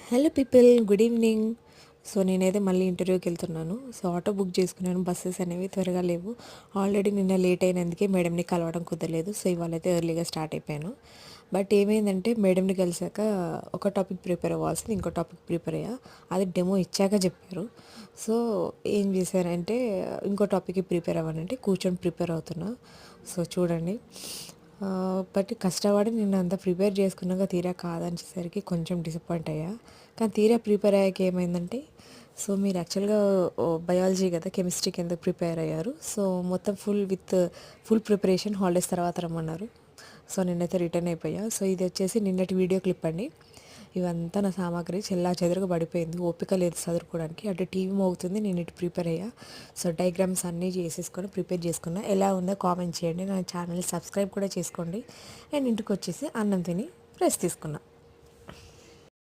Hello people, good evening. So నేనైతే మళ్ళీ ఇంటర్వ్యూకి వెళ్తున్నాను. సో ఆటో బుక్ చేసుకున్నాను. బస్సెస్ అనేవి త్వరగా లేవు. ఆల్రెడీ నిన్న లేట్ అయినందుకే మేడంని కలవడం కుదరలేదు. సో ఇవాళైతే ఎర్లీగా స్టార్ట్ అయిపోయాను. బట్ ఏమైందంటే మేడంని కలిసాక ఒక టాపిక్ ప్రిపేర్ అవ్వాల్సింది ఇంకో టాపిక్ ప్రిపేర్ అయ్యా. అది డెమో ఇచ్చాక చెప్పారు. సో ఏం చేశారంటే ఇంకో టాపిక్కి ప్రిపేర్ అవ్వాలంటే కూర్చొని ప్రిపేర్ అవుతున్నా. సో చూడండి, బట్ కష్టపడి నేను అంత ప్రిపేర్ చేసుకున్నాక తీరా కాదనేసరికి కొంచెం డిసప్పాయింట్ అయ్యా. కానీ తీరా ప్రిపేర్ అయ్యాక ఏమైందంటే, సో మీరు యాక్చువల్గా బయాలజీ కదా, కెమిస్ట్రీకి ఎందుకు ప్రిపేర్ అయ్యారు, సో మొత్తం ఫుల్ ప్రిపరేషన్ హాలిడేస్ తర్వాత రమ్మన్నారు. సో నేనైతే రిటర్న్ అయిపోయా. సో ఇది వచ్చేసి నిన్నటి వీడియో క్లిప్ అండి. ఇవంతా నా సామాగ్రి చెల్లా చెదరుగా పడిపోయింది, ఓపిక లేదు చదువుకోవడానికి. అటు టీవీ మోగుతుంది, నేను ఇటు ప్రిపేర్ అయ్యా. సో డయాగ్రామ్స్ అన్నీ చేసేసుకొని ప్రిపేర్ చేసుకున్నా. ఎలా ఉందో కామెంట్ చేయండి, నా ఛానల్ సబ్స్క్రైబ్ కూడా చేసుకోండి. అండ్ ఇంటికి వచ్చేసి అన్నం తిని రెస్ట్ తీసుకున్నా.